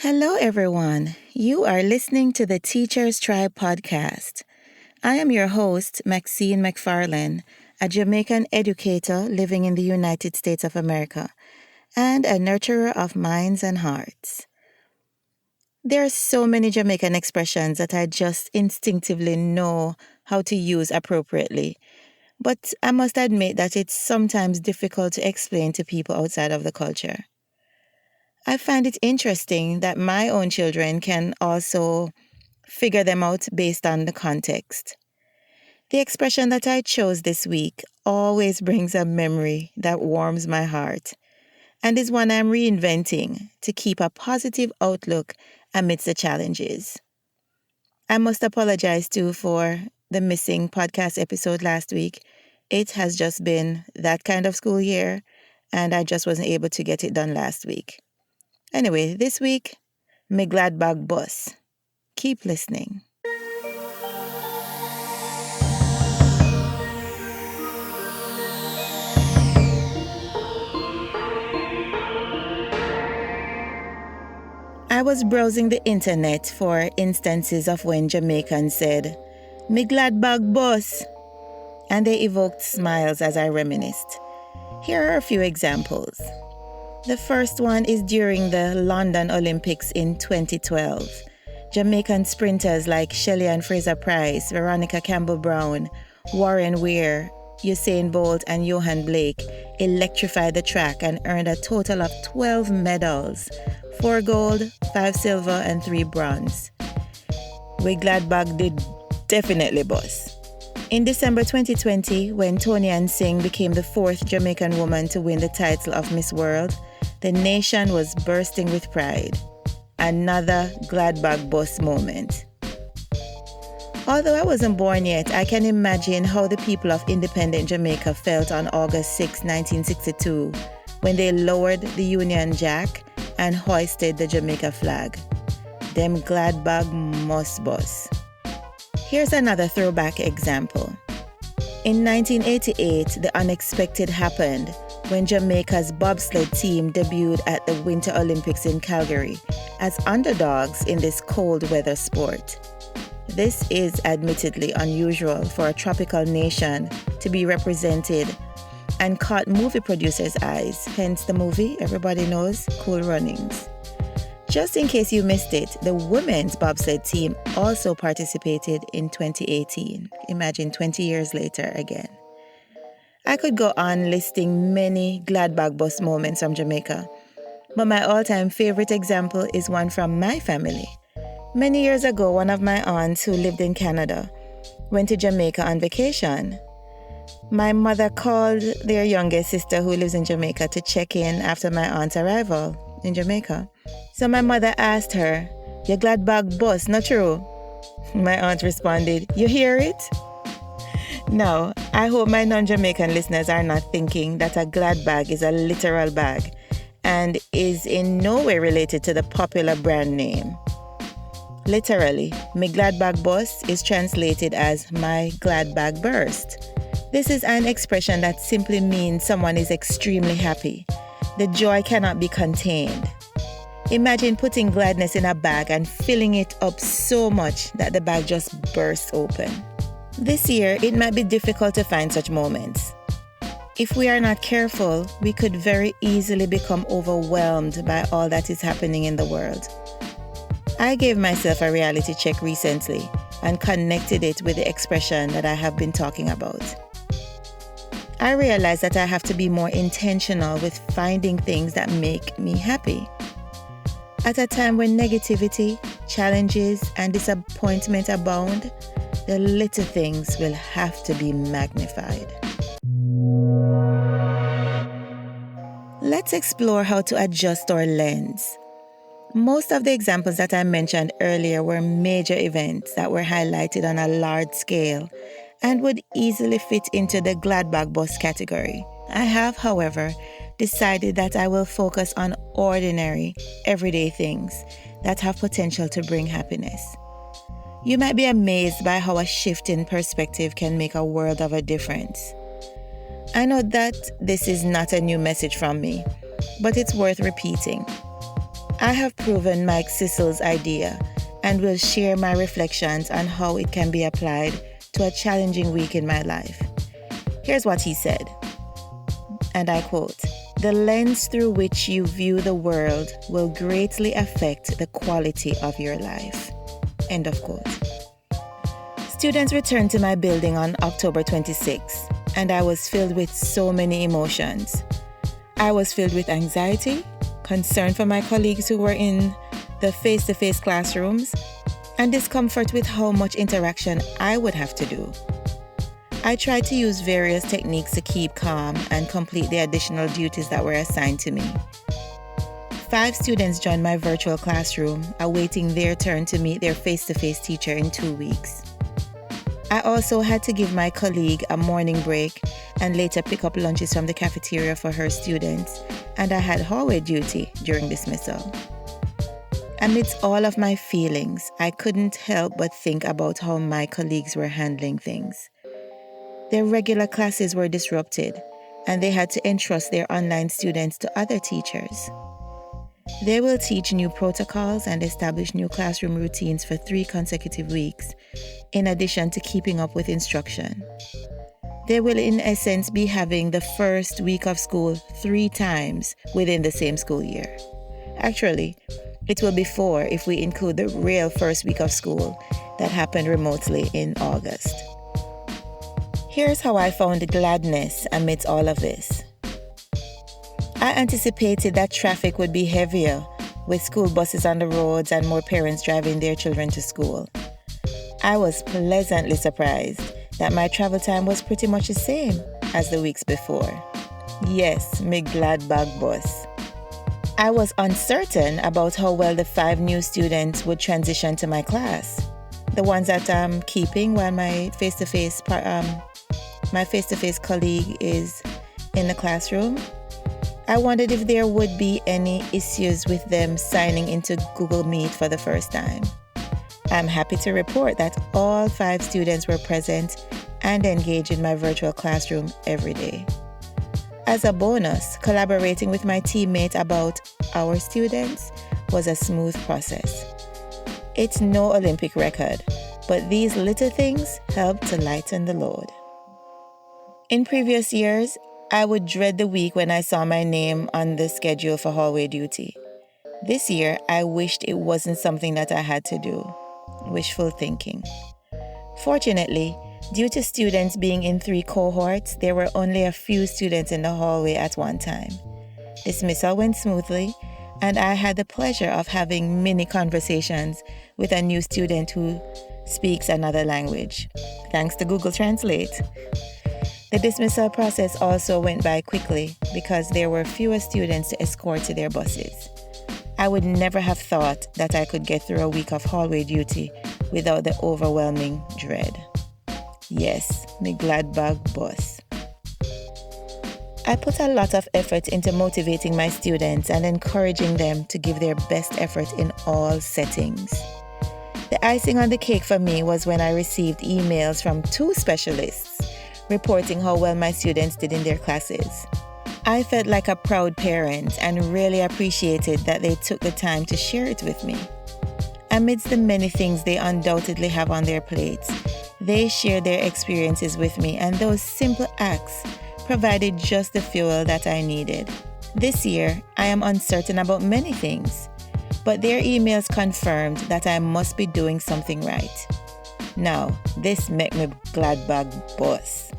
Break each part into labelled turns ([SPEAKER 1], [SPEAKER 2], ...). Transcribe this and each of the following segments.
[SPEAKER 1] Hello, everyone. You are listening to the Teachers Tribe podcast. I am your host, Maxine McFarlane, a Jamaican educator living in the United States of America and a nurturer of minds and hearts. There are so many Jamaican expressions that I just instinctively know how to use appropriately, but I must admit that it's sometimes difficult to explain to people outside of the culture. I find it interesting that my own children can also figure them out based on the context. The expression that I chose this week always brings a memory that warms my heart and is one I'm reinventing to keep a positive outlook amidst the challenges. I must apologize too for the missing podcast episode last week. It has just been that kind of school year, and I just wasn't able to get it done last week. Anyway, this week, me glad bag bus. Keep listening. I was browsing the internet for instances of when Jamaicans said, "Me glad bag bus," and they evoked smiles as I reminisced. Here are a few examples. The first one is during the London Olympics in 2012. Jamaican sprinters like Shelley-Ann Fraser-Pryce, Veronica Campbell-Brown, Warren Weir, Usain Bolt, and Johan Blake electrified the track and earned a total of 12 medals, 4 gold, 5 silver, and 3 bronze. We Gladbach did definitely bust. In December 2020, when Tony Ann Singh became the 4th Jamaican woman to win the title of Miss World, the nation was bursting with pride. Another Gladbach bus moment. Although I wasn't born yet, I can imagine how the people of independent Jamaica felt on August 6, 1962, when they lowered the Union Jack and hoisted the Jamaica flag. Them Gladbach must bus. Here's another throwback example. In 1988, the unexpected happened when Jamaica's bobsled team debuted at the Winter Olympics in Calgary as underdogs in this cold weather sport. This is admittedly unusual for a tropical nation to be represented and caught movie producers' eyes, hence the movie everybody knows, Cool Runnings. Just in case you missed it, the women's bobsled team also participated in 2018. Imagine 20 years later again. I could go on listing many Gladbach bus moments from Jamaica, but my all-time favorite example is one from my family. Many years ago, one of my aunts who lived in Canada went to Jamaica on vacation. My mother called their youngest sister who lives in Jamaica to check in after my aunt's arrival in Jamaica. So my mother asked her, "You Gladbach bus, not true?" My aunt responded, "You hear it?" Now, I hope my non-Jamaican listeners are not thinking that a glad bag is a literal bag and is in no way related to the popular brand name. Literally, "me glad bag bus" is translated as "my glad bag burst." This is an expression that simply means someone is extremely happy. The joy cannot be contained. Imagine putting gladness in a bag and filling it up so much that the bag just bursts open. This year, it might be difficult to find such moments. If we are not careful, we could very easily become overwhelmed by all that is happening in the world. I gave myself a reality check recently and connected it with the expression that I have been talking about. I realized that I have to be more intentional with finding things that make me happy. At a time when negativity, challenges, and disappointment abound, the little things will have to be magnified. Let's explore how to adjust our lens. Most of the examples that I mentioned earlier were major events that were highlighted on a large scale and would easily fit into the Gladbach bus category. I have, however, decided that I will focus on ordinary, everyday things that have potential to bring happiness. You might be amazed by how a shift in perspective can make a world of a difference. I know that this is not a new message from me, but it's worth repeating. I have proven Mike Sissel's idea and will share my reflections on how it can be applied to a challenging week in my life. Here's what he said, and I quote, "The lens through which you view the world will greatly affect the quality of your life." End of quote. Students returned to my building on October 26th, and I was filled with so many emotions. I was filled with anxiety, concern for my colleagues who were in the face-to-face classrooms, and discomfort with how much interaction I would have to do. I tried to use various techniques to keep calm and complete the additional duties that were assigned to me. 5 students joined my virtual classroom, awaiting their turn to meet their face-to-face teacher in 2 weeks. I also had to give my colleague a morning break and later pick up lunches from the cafeteria for her students, and I had hallway duty during dismissal. Amidst all of my feelings, I couldn't help but think about how my colleagues were handling things. Their regular classes were disrupted, and they had to entrust their online students to other teachers. They will teach new protocols and establish new classroom routines for 3 consecutive weeks, in addition to keeping up with instruction. They will, in essence, be having the first week of school 3 times within the same school year. Actually, it will be 4 if we include the real first week of school that happened remotely in August. Here's how I found gladness amidst all of this. I anticipated that traffic would be heavier, with school buses on the roads and more parents driving their children to school. I was pleasantly surprised that my travel time was pretty much the same as the weeks before. Yes, me glad bag bus. I was uncertain about how well the 5 new students would transition to my class. The ones that I'm keeping while my face-to-face colleague is in the classroom. I wondered if there would be any issues with them signing into Google Meet for the first time. I'm happy to report that all 5 students were present and engaged in my virtual classroom every day. As a bonus, collaborating with my teammate about our students was a smooth process. It's no Olympic record, but these little things help to lighten the load. In previous years, I would dread the week when I saw my name on the schedule for hallway duty. This year, I wished it wasn't something that I had to do. Wishful thinking. Fortunately, due to students being in 3 cohorts, there were only a few students in the hallway at one time. Dismissal went smoothly, and I had the pleasure of having mini conversations with a new student who speaks another language, thanks to Google Translate. The dismissal process also went by quickly because there were fewer students to escort to their buses. I would never have thought that I could get through a week of hallway duty without the overwhelming dread. Yes, me glad bag boss. I put a lot of effort into motivating my students and encouraging them to give their best effort in all settings. The icing on the cake for me was when I received emails from 2 specialists reporting how well my students did in their classes. I felt like a proud parent and really appreciated that they took the time to share it with me. Amidst the many things they undoubtedly have on their plates, they shared their experiences with me, and those simple acts provided just the fuel that I needed. This year, I am uncertain about many things, but their emails confirmed that I must be doing something right. Now, this make me glad bag boss.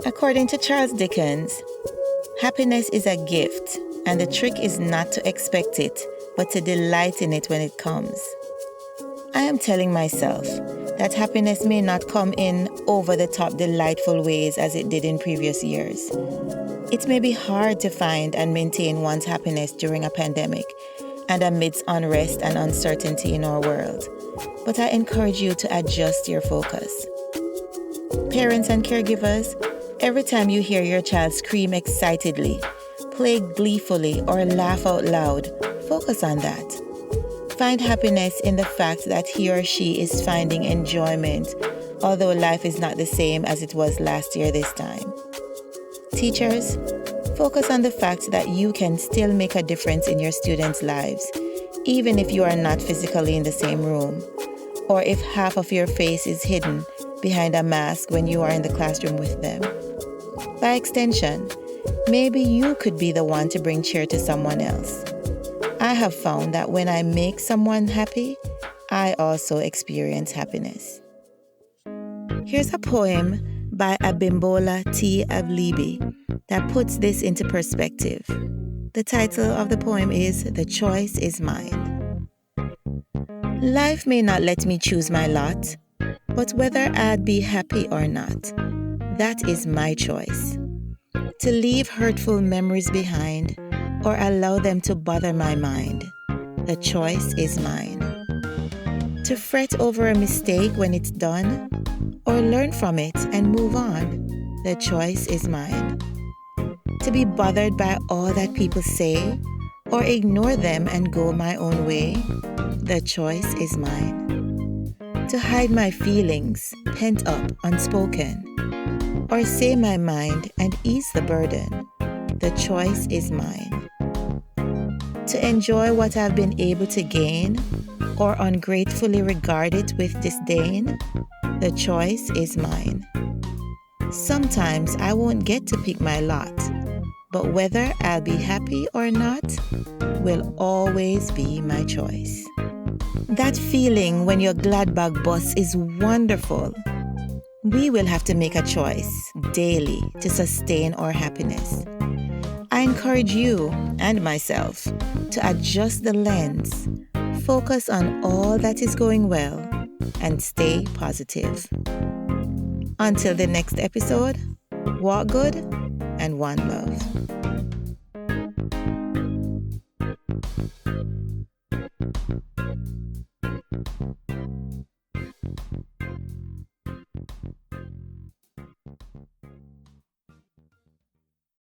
[SPEAKER 1] According to Charles Dickens, happiness is a gift, and the trick is not to expect it, but to delight in it when it comes. I am telling myself that happiness may not come in over-the-top delightful ways as it did in previous years. It may be hard to find and maintain one's happiness during a pandemic and amidst unrest and uncertainty in our world, but I encourage you to adjust your focus. Parents and caregivers, every time you hear your child scream excitedly, play gleefully, or laugh out loud, focus on that. Find happiness in the fact that he or she is finding enjoyment, although life is not the same as it was last year this time. Teachers, Focus on the fact that you can still make a difference in your students' lives, even if you are not physically in the same room, or if half of your face is hidden behind a mask when you are in the classroom with them. By extension, maybe you could be the one to bring cheer to someone else. I have found that when I make someone happy, I also experience happiness. Here's a poem by Abimbola T. Avlibi that puts this into perspective. The title of the poem is The Choice is Mine. Life may not let me choose my lot, but whether I'd be happy or not, that is my choice. To leave hurtful memories behind or allow them to bother my mind, the choice is mine. To fret over a mistake when it's done, or learn from it and move on, the choice is mine. To be bothered by all that people say, or ignore them and go my own way, the choice is mine. To hide my feelings, pent up, unspoken, or say my mind and ease the burden, the choice is mine. To enjoy what I've been able to gain, or ungratefully regard it with disdain, the choice is mine. Sometimes I won't get to pick my lot, but whether I'll be happy or not will always be my choice. That feeling when your glad bag bus is wonderful. We will have to make a choice daily to sustain our happiness. I encourage you and myself to adjust the lens, focus on all that is going well, and stay positive. Until the next episode, walk good and one love.